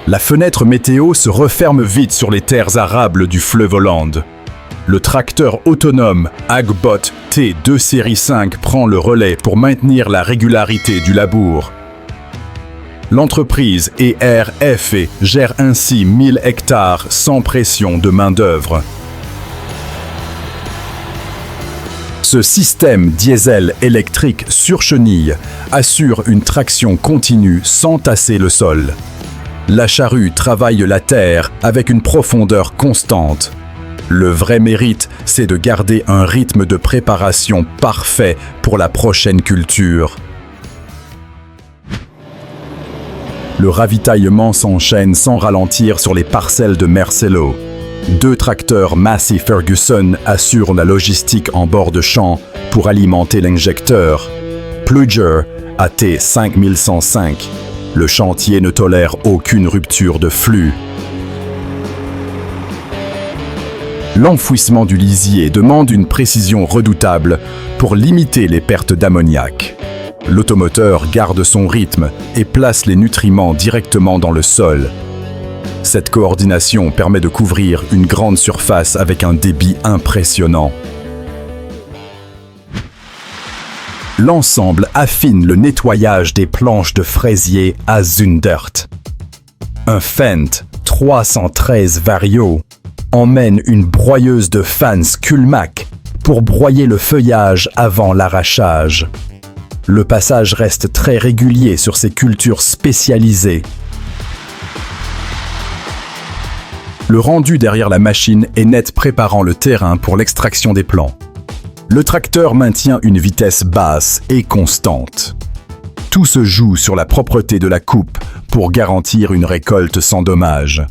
La fenêtre météo se referme vite sur les terres arables du fleuve Hollande. Le tracteur autonome Agbot T2 série 5 prend le relais pour maintenir la régularité du labour. L'entreprise ERFE gère ainsi 1000 hectares sans pression de main-d'œuvre. Ce système diesel électrique sur chenille assure une traction continue sans tasser le sol. La charrue travaille la terre avec une profondeur constante. Le vrai mérite, c'est de garder un rythme de préparation parfait pour la prochaine culture. Le ravitaillement s'enchaîne sans ralentir sur les parcelles de Marcelo. 2 tracteurs Massey Ferguson assurent la logistique en bord de champ pour alimenter l'injecteur. Plugger AT 5105. Le chantier ne tolère aucune rupture de flux. L'enfouissement du lisier demande une précision redoutable pour limiter les pertes d'ammoniac. L'automoteur garde son rythme et place les nutriments directement dans le sol. Cette coordination permet de couvrir une grande surface avec un débit impressionnant. L'ensemble affine le nettoyage des planches de fraisier à Zundert. Un Fendt 313 Vario emmène une broyeuse de fans Kulmac pour broyer le feuillage avant l'arrachage. Le passage reste très régulier sur ces cultures spécialisées. Le rendu derrière la machine est net, préparant le terrain pour l'extraction des plants. Le tracteur maintient une vitesse basse et constante. Tout se joue sur la propreté de la coupe pour garantir une récolte sans dommage.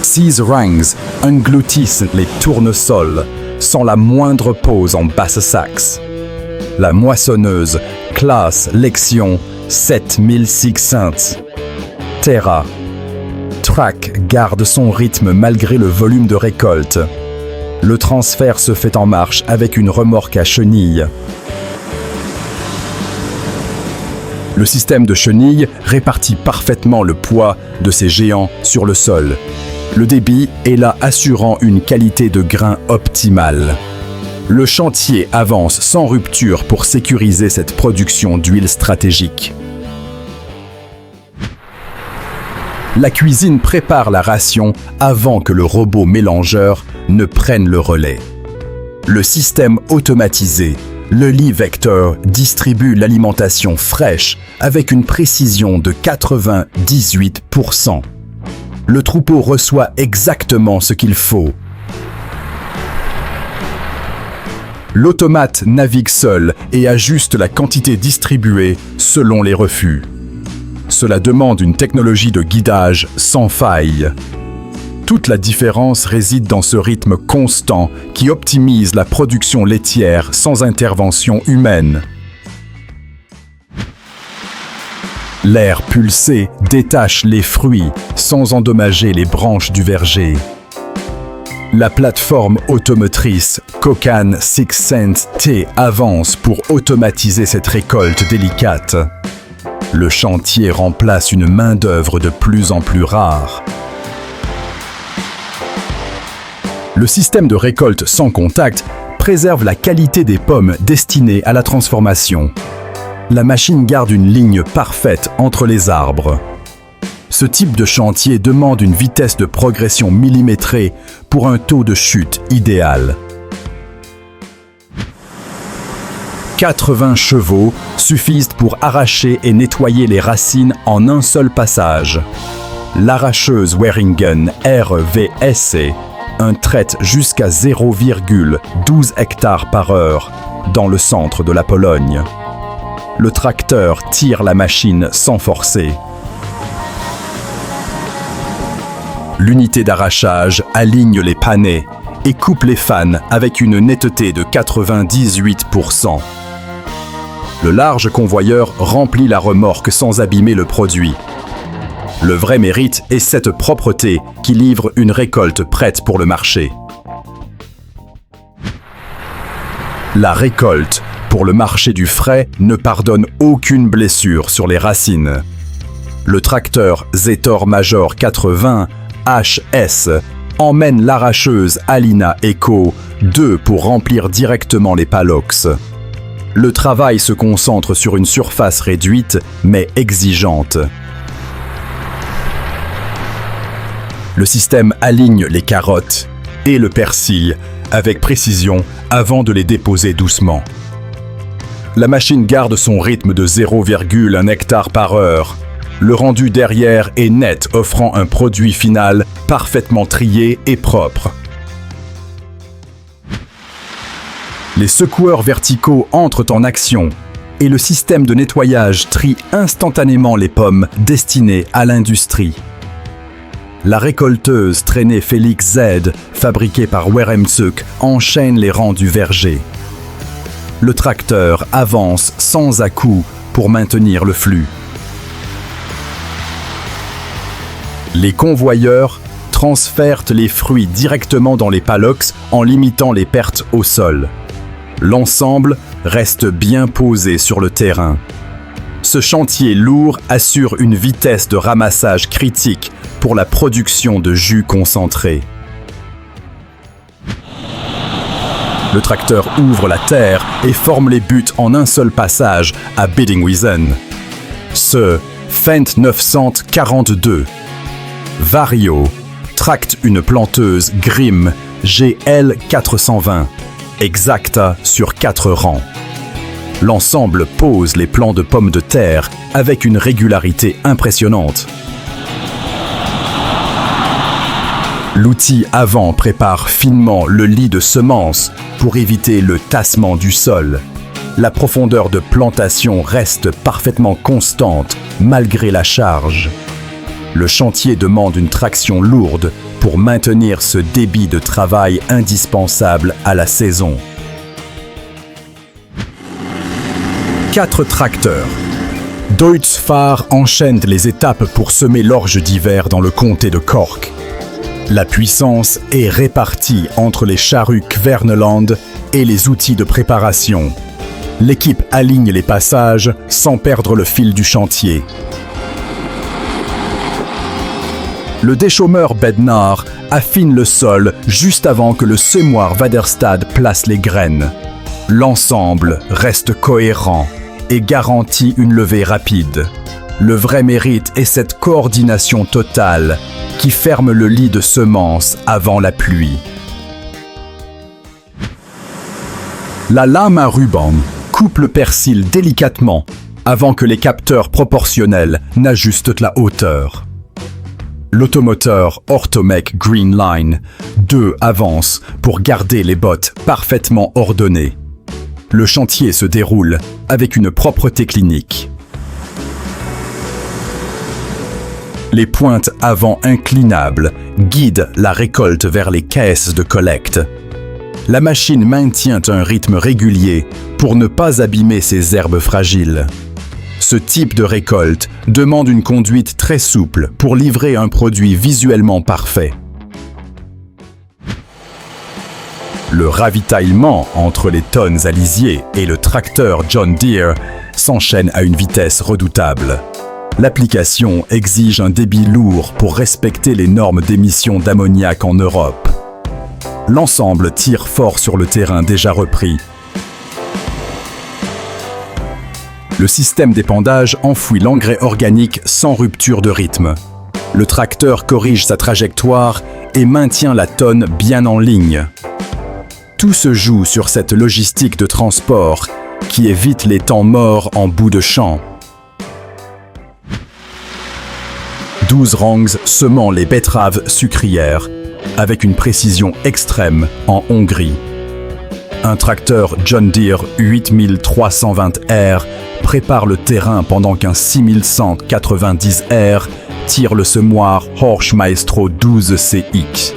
Six rangs engloutissent les tournesols sans la moindre pause en basse saxe. La moissonneuse classe Lexion 7600. Terra. Track garde son rythme malgré le volume de récolte. Le transfert se fait en marche avec une remorque à chenilles. Le système de chenilles répartit parfaitement le poids de ces géants sur le sol. Le débit est là, assurant une qualité de grain optimale. Le chantier avance sans rupture pour sécuriser cette production d'huile stratégique. La cuisine prépare la ration avant que le robot mélangeur ne prenne le relais. Le système automatisé, le Lee Vector, distribue l'alimentation fraîche avec une précision de 98%. Le troupeau reçoit exactement ce qu'il faut. L'automate navigue seul et ajuste la quantité distribuée selon les refus. Cela demande une technologie de guidage sans faille. Toute la différence réside dans ce rythme constant qui optimise la production laitière sans intervention humaine. L'air pulsé détache les fruits sans endommager les branches du verger. La plateforme automotrice Kokan 600 T avance pour automatiser cette récolte délicate. Le chantier remplace une main-d'œuvre de plus en plus rare. Le système de récolte sans contact préserve la qualité des pommes destinées à la transformation. La machine garde une ligne parfaite entre les arbres. Ce type de chantier demande une vitesse de progression millimétrée pour un taux de chute idéal. 80 chevaux suffisent pour arracher et nettoyer les racines en un seul passage. L'arracheuse Waringen RVSC traite jusqu'à 0,12 hectares par heure dans le centre de la Pologne. Le tracteur tire la machine sans forcer. L'unité d'arrachage aligne les panais et coupe les fans avec une netteté de 98%. Le large convoyeur remplit la remorque sans abîmer le produit. Le vrai mérite est cette propreté qui livre une récolte prête pour le marché. La récolte pour le marché du frais ne pardonne aucune blessure sur les racines. Le tracteur Zetor Major 80 HS emmène l'arracheuse Alina Eco 2 pour remplir directement les paddocks. Le travail se concentre sur une surface réduite mais exigeante. Le système aligne les carottes et le persil avec précision avant de les déposer doucement. La machine garde son rythme de 0,1 hectare par heure. Le rendu derrière est net, offrant un produit final parfaitement trié et propre. Les secoueurs verticaux entrent en action et le système de nettoyage trie instantanément les pommes destinées à l'industrie. La récolteuse traînée Félix Z, fabriquée par Weremtsuk, enchaîne les rangs du verger. Le tracteur avance sans à-coups pour maintenir le flux. Les convoyeurs transfèrent les fruits directement dans les paddocks en limitant les pertes au sol. L'ensemble reste bien posé sur le terrain. Ce chantier lourd assure une vitesse de ramassage critique pour la production de jus concentré. Le tracteur ouvre la terre et forme les buts en un seul passage à Biddinghuizen. Ce Fendt 942 Vario tracte une planteuse Grimm GL 420 exacta sur 4 rangs. L'ensemble pose les plants de pommes de terre avec une régularité impressionnante. L'outil avant prépare finement le lit de semences pour éviter le tassement du sol. La profondeur de plantation reste parfaitement constante malgré la charge. Le chantier demande une traction lourde pour maintenir ce débit de travail indispensable à la saison. 4 tracteurs. Deutz-Fahr enchaîne les étapes pour semer l'orge d'hiver dans le comté de Cork. La puissance est répartie entre les charrues Kverneland et les outils de préparation. L'équipe aligne les passages sans perdre le fil du chantier. Le déchaumeur Bednar affine le sol juste avant que le semoir Vaderstad place les graines. L'ensemble reste cohérent et garantit une levée rapide. Le vrai mérite est cette coordination totale qui ferme le lit de semences avant la pluie. La lame à ruban coupe le persil délicatement avant que les capteurs proportionnels n'ajustent la hauteur. L'automoteur Ortomec Green Line 2 avance pour garder les bottes parfaitement ordonnées. Le chantier se déroule avec une propreté clinique. Les pointes avant inclinables guident la récolte vers les caisses de collecte. La machine maintient un rythme régulier pour ne pas abîmer ses herbes fragiles. Ce type de récolte demande une conduite très souple pour livrer un produit visuellement parfait. Le ravitaillement entre les tonnes à lisier et le tracteur John Deere s'enchaîne à une vitesse redoutable. L'application exige un débit lourd pour respecter les normes d'émissions d'ammoniac en Europe. L'ensemble tire fort sur le terrain déjà repris. Le système d'épandage enfouit l'engrais organique sans rupture de rythme. Le tracteur corrige sa trajectoire et maintient la tonne bien en ligne. Tout se joue sur cette logistique de transport qui évite les temps morts en bout de champ. 12 rangs semant les betteraves sucrières avec une précision extrême en Hongrie. Un tracteur John Deere 8320R prépare le terrain pendant qu'un 6190R tire le semoir Horsch Maestro 12CX.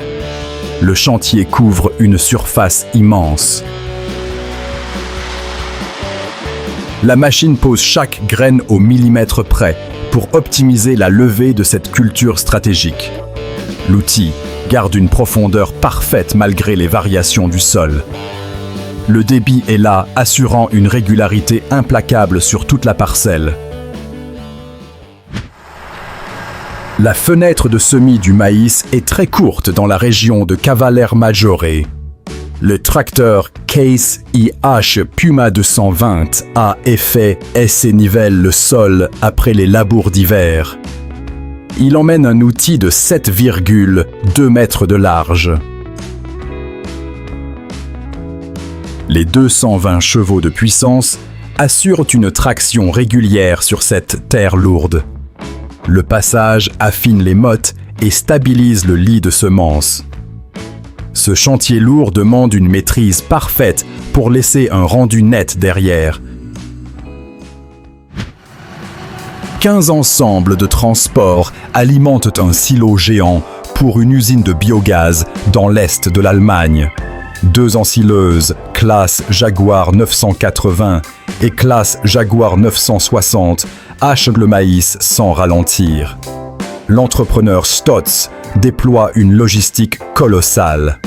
Le chantier couvre une surface immense. La machine pose chaque graine au millimètre près pour optimiser la levée de cette culture stratégique. L'outil garde une profondeur parfaite malgré les variations du sol. Le débit est là, assurant une régularité implacable sur toute la parcelle. La fenêtre de semis du maïs est très courte dans la région de Cavaller-Maggiore. Le tracteur Case IH Puma 220 a effet et nivelle le sol après les labours d'hiver. Il emmène un outil de 7,2 mètres de large. Les 220 chevaux de puissance assurent une traction régulière sur cette terre lourde. Le passage affine les mottes et stabilise le lit de semences. Ce chantier lourd demande une maîtrise parfaite pour laisser un rendu net derrière. 15 ensembles de transport alimentent un silo géant pour une usine de biogaz dans l'est de l'Allemagne. 2 ensileuses, classe Jaguar 980 et classe Jaguar 960, hachent le maïs sans ralentir. L'entrepreneur Stotz déploie une logistique colossale.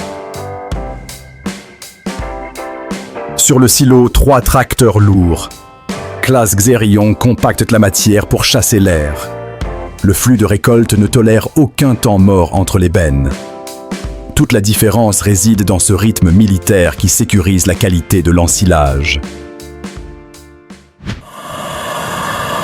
Sur le silo, 3 tracteurs lourds. Classe Xerion compacte la matière pour chasser l'air. Le flux de récolte ne tolère aucun temps mort entre les bennes. Toute la différence réside dans ce rythme militaire qui sécurise la qualité de l'ensilage.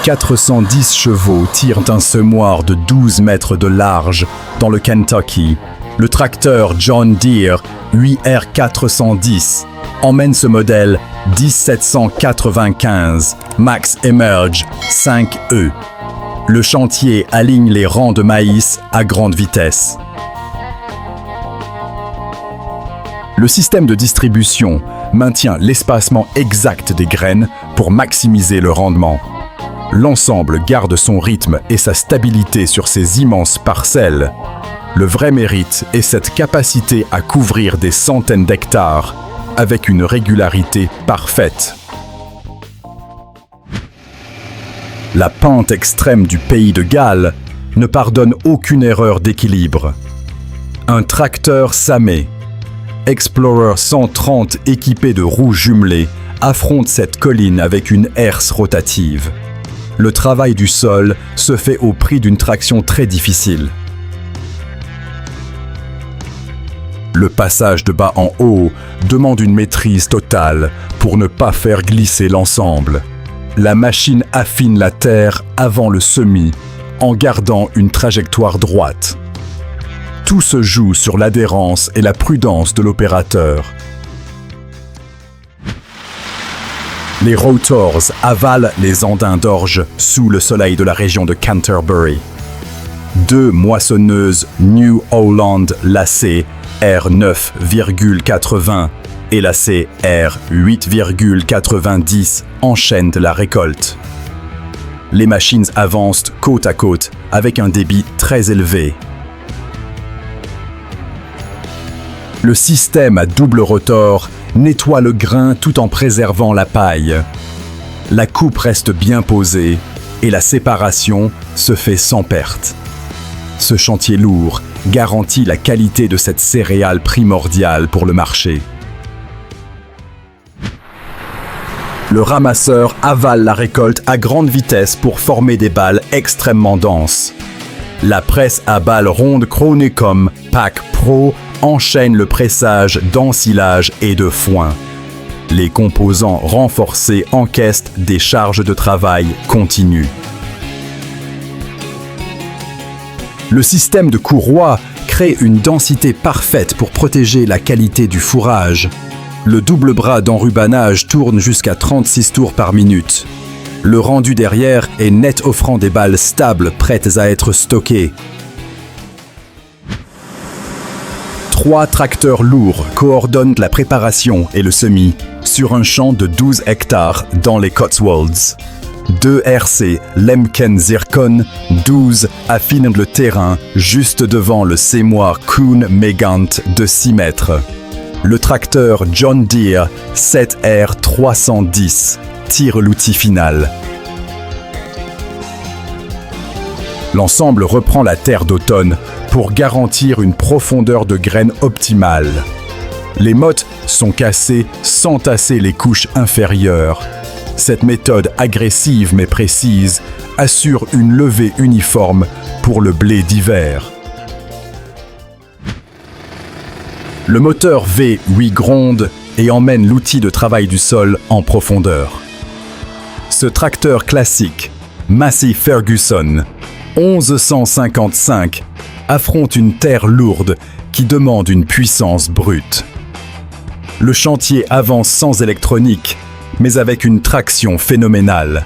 410 chevaux tirent un semoir de 12 mètres de large dans le Kentucky. Le tracteur John Deere 8R410 emmène ce modèle 1795 Max Emerge 5E. Le chantier aligne les rangs de maïs à grande vitesse. Le système de distribution maintient l'espacement exact des graines pour maximiser le rendement. L'ensemble garde son rythme et sa stabilité sur ces immenses parcelles. Le vrai mérite est cette capacité à couvrir des centaines d'hectares avec une régularité parfaite. La pente extrême du pays de Galles ne pardonne aucune erreur d'équilibre. Un tracteur Samé, Explorer 130 équipé de roues jumelées, affronte cette colline avec une herse rotative. Le travail du sol se fait au prix d'une traction très difficile. Le passage de bas en haut demande une maîtrise totale pour ne pas faire glisser l'ensemble. La machine affine la terre avant le semis en gardant une trajectoire droite. Tout se joue sur l'adhérence et la prudence de l'opérateur. Les rotors avalent les andins d'orge sous le soleil de la région de Canterbury. 2 moissonneuses New Holland lacées R9,80 et lacées R8,90 enchaînent la récolte. Les machines avancent côte à côte avec un débit très élevé. Le système à double rotor nettoie le grain tout en préservant la paille. La coupe reste bien posée et la séparation se fait sans perte. Ce chantier lourd garantit la qualité de cette céréale primordiale pour le marché. Le ramasseur avale la récolte à grande vitesse pour former des balles extrêmement denses. La presse à balles rondes Chronicom Pack Pro enchaîne le pressage d'ensilage et de foin. Les composants renforcés encaissent des charges de travail continues. Le système de courroie crée une densité parfaite pour protéger la qualité du fourrage. Le double bras d'enrubanage tourne jusqu'à 36 tours par minute. Le rendu derrière est net, offrant des balles stables prêtes à être stockées. 3 tracteurs lourds coordonnent la préparation et le semis sur un champ de 12 hectares dans les Cotswolds. 2 RC Lemken Zircon 12 affinent le terrain juste devant le sémoir Kuhn Megant de 6 mètres. Le tracteur John Deere 7R 310 tire l'outil final. L'ensemble reprend la terre d'automne pour garantir une profondeur de graines optimale. Les mottes sont cassées sans tasser les couches inférieures. Cette méthode agressive mais précise assure une levée uniforme pour le blé d'hiver. Le moteur V8 gronde et emmène l'outil de travail du sol en profondeur. Ce tracteur classique, Massey Ferguson 1155, affronte une terre lourde qui demande une puissance brute. Le chantier avance sans électronique, mais avec une traction phénoménale.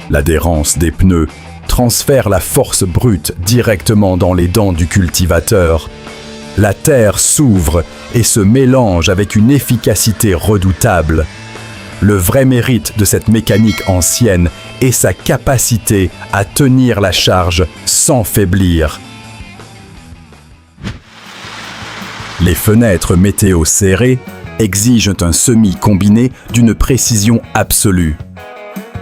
L'adhérence des pneus transfère la force brute directement dans les dents du cultivateur. La terre s'ouvre et se mélange avec une efficacité redoutable. Le vrai mérite de cette mécanique ancienne est sa capacité à tenir la charge sans faiblir. Les fenêtres météo serrées exigent un semis combiné d'une précision absolue.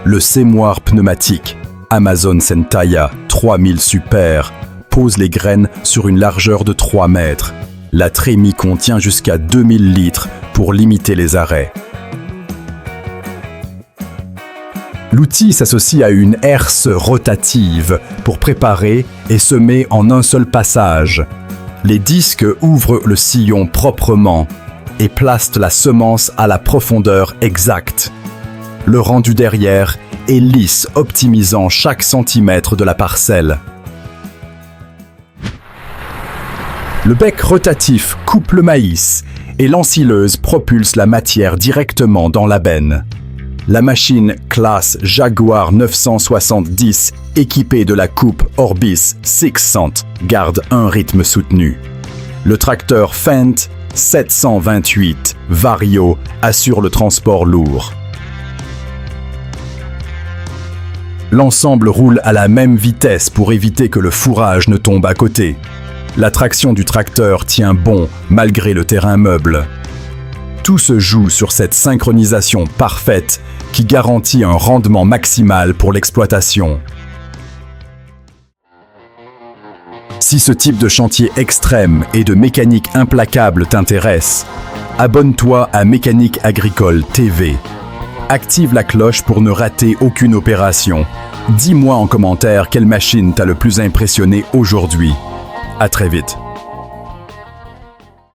Le sémoir pneumatique Amazon Centaya 3000 Super pose les graines sur une largeur de 3 mètres. La trémie contient jusqu'à 2000 litres pour limiter les arrêts. L'outil s'associe à une herse rotative pour préparer et semer en un seul passage. Les disques ouvrent le sillon proprement et placent la semence à la profondeur exacte. Le rendu derrière est lisse, optimisant chaque centimètre de la parcelle. Le bec rotatif coupe le maïs et l'ensileuse propulse la matière directement dans la benne. La machine classe Jaguar 970, équipée de la coupe Orbis 600, garde un rythme soutenu. Le tracteur Fendt 728 Vario assure le transport lourd. L'ensemble roule à la même vitesse pour éviter que le fourrage ne tombe à côté. La traction du tracteur tient bon malgré le terrain meuble. Tout se joue sur cette synchronisation parfaite qui garantit un rendement maximal pour l'exploitation. Si ce type de chantier extrême et de mécanique implacable t'intéresse, abonne-toi à Mécanique Agricole TV. Active la cloche pour ne rater aucune opération. Dis-moi en commentaire quelle machine t'a le plus impressionné aujourd'hui. À très vite.